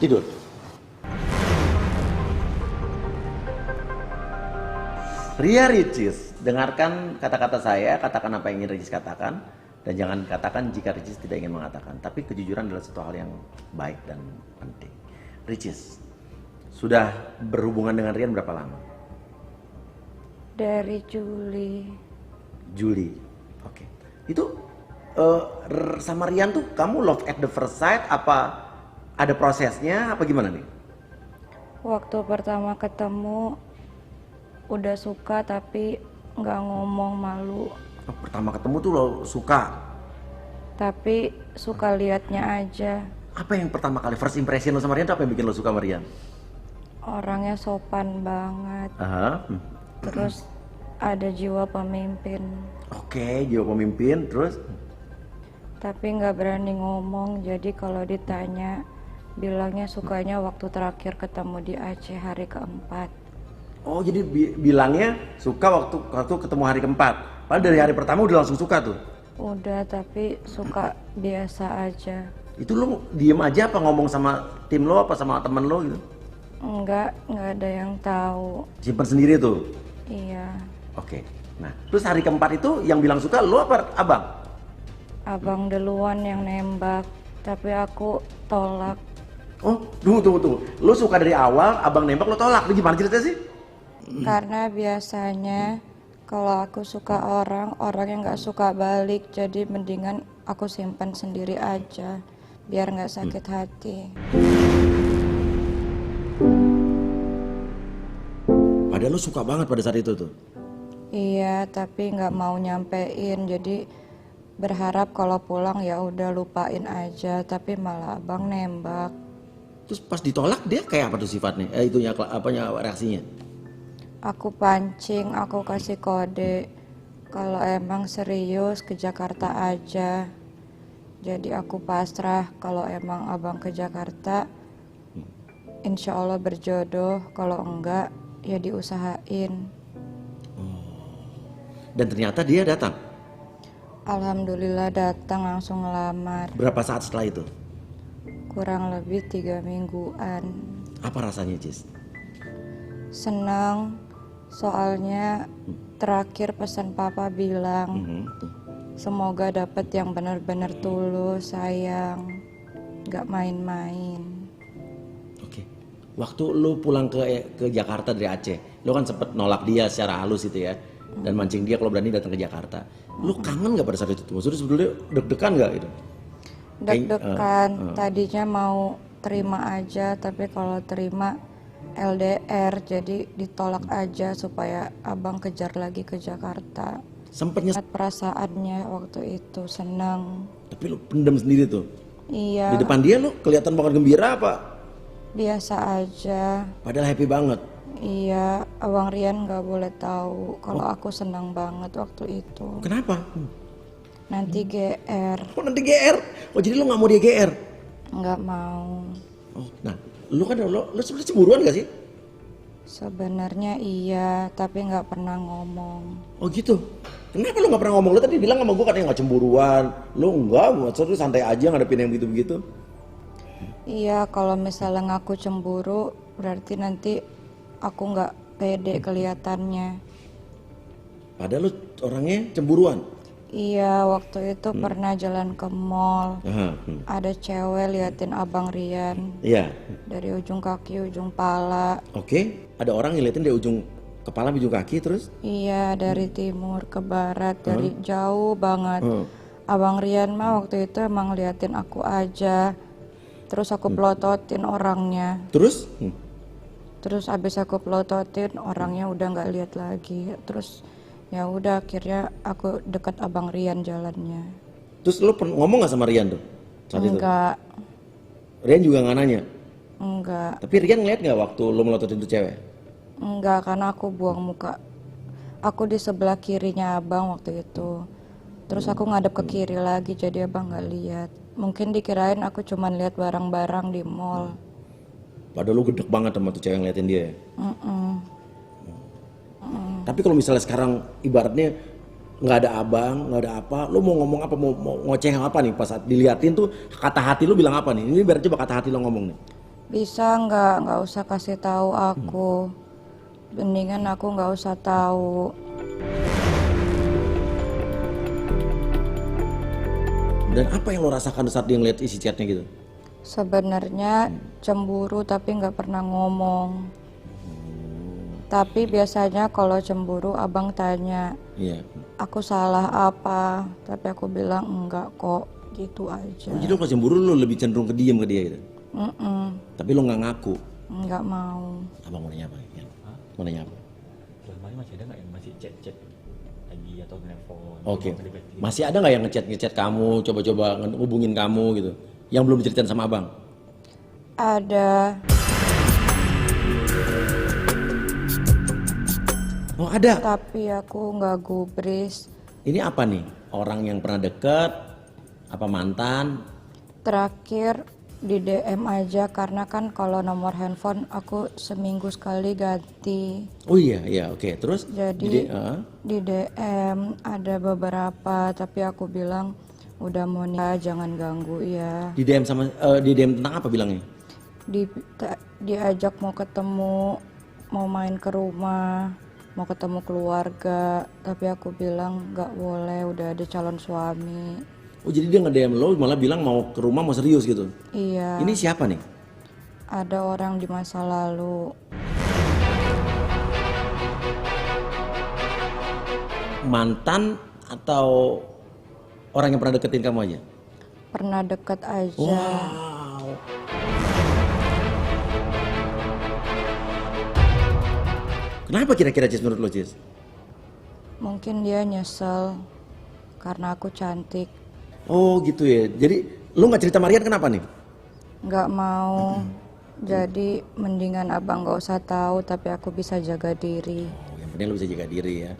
Tidur. Ria Ricis, dengarkan kata-kata saya, katakan apa yang ingin Ricis katakan, dan jangan katakan jika Ricis tidak ingin mengatakan. Tapi kejujuran adalah satu hal yang baik dan penting. Ricis, sudah berhubungan dengan Rian berapa lama? Dari Juli. Juli, oke. Itu sama Rian tuh kamu love at the first sight, apa ada prosesnya, apa gimana nih? Waktu pertama ketemu udah suka tapi nggak ngomong, malu. Oh, pertama ketemu tuh lo suka? Tapi suka liatnya aja. Apa yang pertama kali first impression lo sama Rian tuh apa yang bikin lo suka sama Rian? Orangnya sopan banget. Aha. Terus ada jiwa pemimpin. Oke, jiwa pemimpin, terus? Tapi nggak berani ngomong, jadi kalau ditanya bilangnya sukanya waktu terakhir ketemu di Aceh hari keempat. Oh, jadi bilangnya suka waktu ketemu hari keempat. Padahal dari hari pertama udah langsung suka tuh. Udah, tapi suka biasa aja. Itu lo diem aja apa ngomong sama tim lo apa sama temen lo gitu? Nggak ada yang tahu. Simpen sendiri tuh. Iya. Oke. Nah, terus hari keempat itu yang bilang suka lo apa abang? Abang duluan yang nembak, tapi aku tolak. Oh, tunggu. Lo suka dari awal, abang nembak lo tolak. Itu gimana ceritanya sih? Karena biasanya kalau aku suka orang yang nggak suka balik, jadi mendingan aku simpan sendiri aja, biar nggak sakit hati. Padahal lo suka banget pada saat itu tuh. Iya, tapi nggak mau nyampein, jadi berharap kalau pulang ya udah lupain aja, tapi malah abang nembak. Terus pas ditolak dia kayak apa tuh sifatnya? Itunya apanya reaksinya? Aku pancing, aku kasih kode kalau emang serius ke Jakarta aja. Jadi aku pasrah, kalau emang abang ke Jakarta insya Allah berjodoh, kalau enggak ya diusahain. Dan ternyata dia datang. Alhamdulillah datang, langsung ngelamar. Berapa saat setelah itu? Kurang lebih 3 mingguan. Apa rasanya, Cis? Senang, soalnya terakhir pesan papa bilang semoga dapet yang benar-benar tulus, sayang, gak main-main. Oke. Waktu lu pulang ke Jakarta dari Aceh, lu kan sempet nolak dia secara halus itu ya, dan mancing dia kalau berani datang ke Jakarta. Lu kangen gak pada saat itu? Maksudnya sebetulnya deg-degan gak gitu? Deg-degan, tadinya mau terima aja, tapi kalau terima LDR, jadi ditolak aja supaya abang kejar lagi ke Jakarta. Sempetnya, Lihat perasaannya waktu itu, senang. tapi lu pendam sendiri tuh. Iya, Di depan dia lu kelihatan banget gembira apa? biasa aja. Padahal happy banget. Iya, abang Rian gak boleh tahu kalau aku senang banget waktu itu. Kenapa? Nanti GR, Oh, nanti GR. Oh, jadi lu gak mau dia GR? nggak mau. Oh, nah, lu kan lu sebenarnya cemburuan gak sih? Sebenarnya iya, tapi nggak pernah ngomong. Oh gitu. Kenapa lu gak pernah ngomong? Lu tadi bilang sama gue katanya gak cemburuan. Lu enggak, lu santai aja ngadepin yang begitu-begitu. Iya, kalau misalnya ngaku cemburu, berarti nanti aku nggak pede kelihatannya. Padahal lu orangnya cemburuan. Iya, waktu itu pernah jalan ke mall, Aha. ada cewek liatin abang Rian Iya. dari ujung kaki ujung pala. Oke. Ada orang ngeliatin dari ujung kepala ujung kaki terus. Iya, dari timur ke barat, dari jauh banget. Abang Rian mah waktu itu emang liatin aku aja. Terus aku pelototin orangnya. Terus? Terus abis aku pelototin orangnya udah nggak lihat lagi. Terus ya udah akhirnya aku deket abang Rian jalannya. Terus lu ngomong gak sama Rian tuh? Saat itu? Enggak, Rian juga gak nanya? enggak, Tapi Rian ngeliat gak waktu lu melototin tuh cewek? enggak, karena aku buang muka. Aku di sebelah kirinya abang waktu itu. Terus aku ngadep ke kiri lagi, jadi abang nggak lihat. Mungkin dikirain aku cuma lihat barang-barang di mall. Padahal lu gedek banget sama tuh cewek yang ngeliatin dia ya? Tapi kalau misalnya sekarang ibaratnya nggak ada abang, nggak ada apa, lu mau ngomong apa, mau ngoceh apa nih pas saat diliatin tuh, kata hati lu bilang apa nih? Ini biar coba kata hati lu ngomong nih. Bisa nggak usah kasih tahu aku. Mendingan aku nggak usah tahu. Dan apa yang lo rasakan saat dia ngeliat isi chatnya gitu? Sebenarnya cemburu tapi nggak pernah ngomong. Tapi biasanya kalau cemburu abang tanya, Iya. aku salah apa? Tapi aku bilang enggak kok, gitu aja. Oh, jadi lo kalau cemburu lo lebih cenderung ke diem ke dia gitu? Tapi lo nggak ngaku. Nggak mau. Abang mau nanya apa? Ya. Mau nanya apa? Terus masih ada nggak yang masih chat lagi atau nelfon? Oke. Masih ada nggak yang ngechat kamu, coba-coba ngubungin kamu gitu? Yang belum diceritain sama abang? Ada. Oh ada. Tapi aku nggak gubris. Ini apa nih? Orang yang pernah deket? Apa mantan? Terakhir di DM aja karena kan kalau nomor handphone aku seminggu sekali ganti. Oh iya oke. Terus? Jadi di DM ada beberapa tapi aku bilang udah mau nikah jangan ganggu ya. Di DM sama di DM tentang apa bilangnya? Diajak mau ketemu, mau main ke rumah, mau ketemu keluarga, tapi aku bilang nggak boleh, udah ada calon suami. Oh jadi dia nge-DM lo malah bilang mau ke rumah mau serius gitu? Iya. Ini siapa nih? Ada orang di masa lalu. Mantan atau orang yang pernah deketin kamu aja? Pernah deket aja. Wow. Kenapa kira-kira Cis menurut lo Cis? Mungkin dia nyesel karena aku cantik. Oh gitu ya. Jadi lo nggak cerita Marian kenapa nih? Nggak mau. Jadi mendingan abang nggak usah tahu tapi aku bisa jaga diri. Oh, yang penting lo bisa jaga diri ya.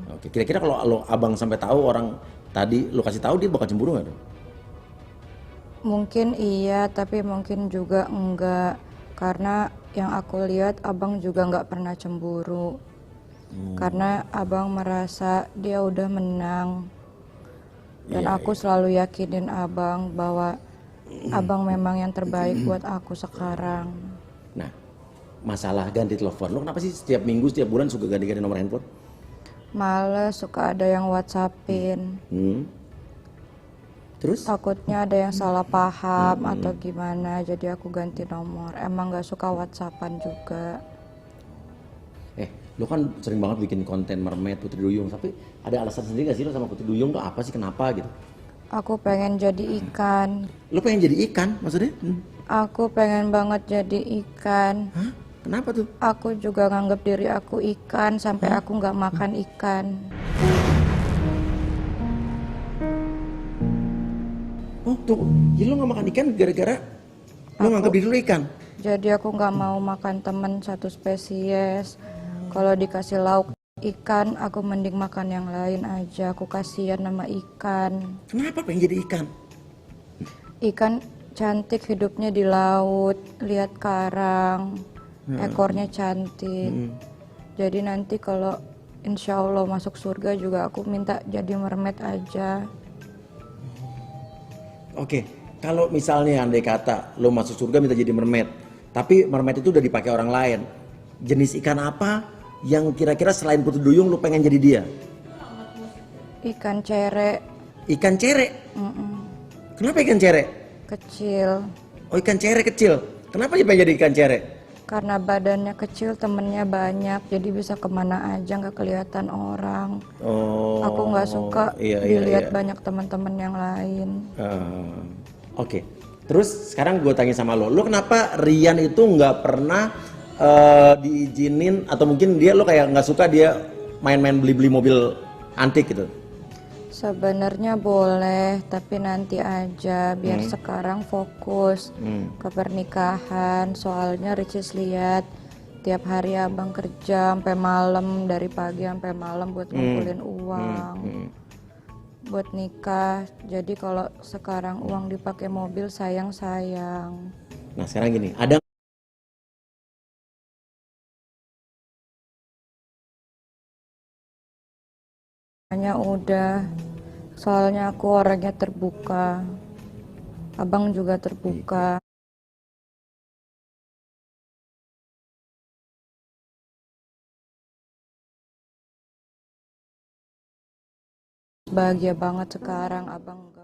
Oke. Kira-kira kalau lo abang sampai tahu orang tadi lo kasih tahu dia bakal cemburu nggak dong? Mungkin iya tapi mungkin juga enggak. Karena yang aku lihat abang juga nggak pernah cemburu. Karena abang merasa dia udah menang. Dan Iya, aku selalu yakinin abang bahwa abang memang yang terbaik buat aku sekarang. Nah, masalah ganti telepon lo kenapa sih setiap minggu setiap bulan suka ganti-ganti nomor handphone? Males suka ada yang WhatsAppin. Terus? Takutnya ada yang salah paham atau gimana, jadi aku ganti nomor. Emang gak suka WhatsAppan juga. Lo kan sering banget bikin konten mermaid, Putri Duyung, tapi ada alasan sendiri gak sih lo sama Putri Duyung tuh apa sih, kenapa gitu? Aku pengen jadi ikan. Lo pengen jadi ikan maksudnya? Aku pengen banget jadi ikan. Hah? Kenapa tuh? Aku juga nganggap diri aku ikan sampai aku nggak makan ikan. Oh tuh, jadi lo gak makan ikan gara-gara lo nganggap diri lo ikan? Jadi aku nggak mau makan temen satu spesies. Kalau dikasih lauk ikan, aku mending makan yang lain aja. Aku kasihan sama ikan. Kenapa pengen jadi ikan? Ikan cantik hidupnya di laut, lihat karang, ekornya cantik. Jadi nanti kalau insya Allah masuk surga juga aku minta jadi mermaid aja. Oke, kalau misalnya andai kata lo masuk surga minta jadi mermaid, tapi mermaid itu udah dipakai orang lain, jenis ikan apa yang kira-kira selain Putri Duyung lo pengen jadi dia? Ikan cere. Ikan cere? Kenapa ikan cere? Kecil. Oh ikan cere kecil, kenapa dia pengen jadi ikan cere? Karena badannya kecil, temennya banyak, jadi bisa kemana aja nggak kelihatan orang. Oh, Aku nggak suka iya. dilihat banyak teman-teman yang lain. Oke. Terus sekarang gue tanya sama lo kenapa Rian itu nggak pernah diizinin atau mungkin lo kayak nggak suka dia main-main beli-beli mobil antik gitu? Sebenarnya boleh, tapi nanti aja. Biar sekarang fokus ke pernikahan. Soalnya Ricis lihat tiap hari abang kerja sampai malam, dari pagi sampai malam buat ngumpulin uang, buat nikah. Jadi kalau sekarang uang dipakai mobil sayang-sayang. Nah sekarang gini, ada hanya udah, soalnya aku orangnya terbuka, abang juga terbuka. Bahagia banget sekarang abang.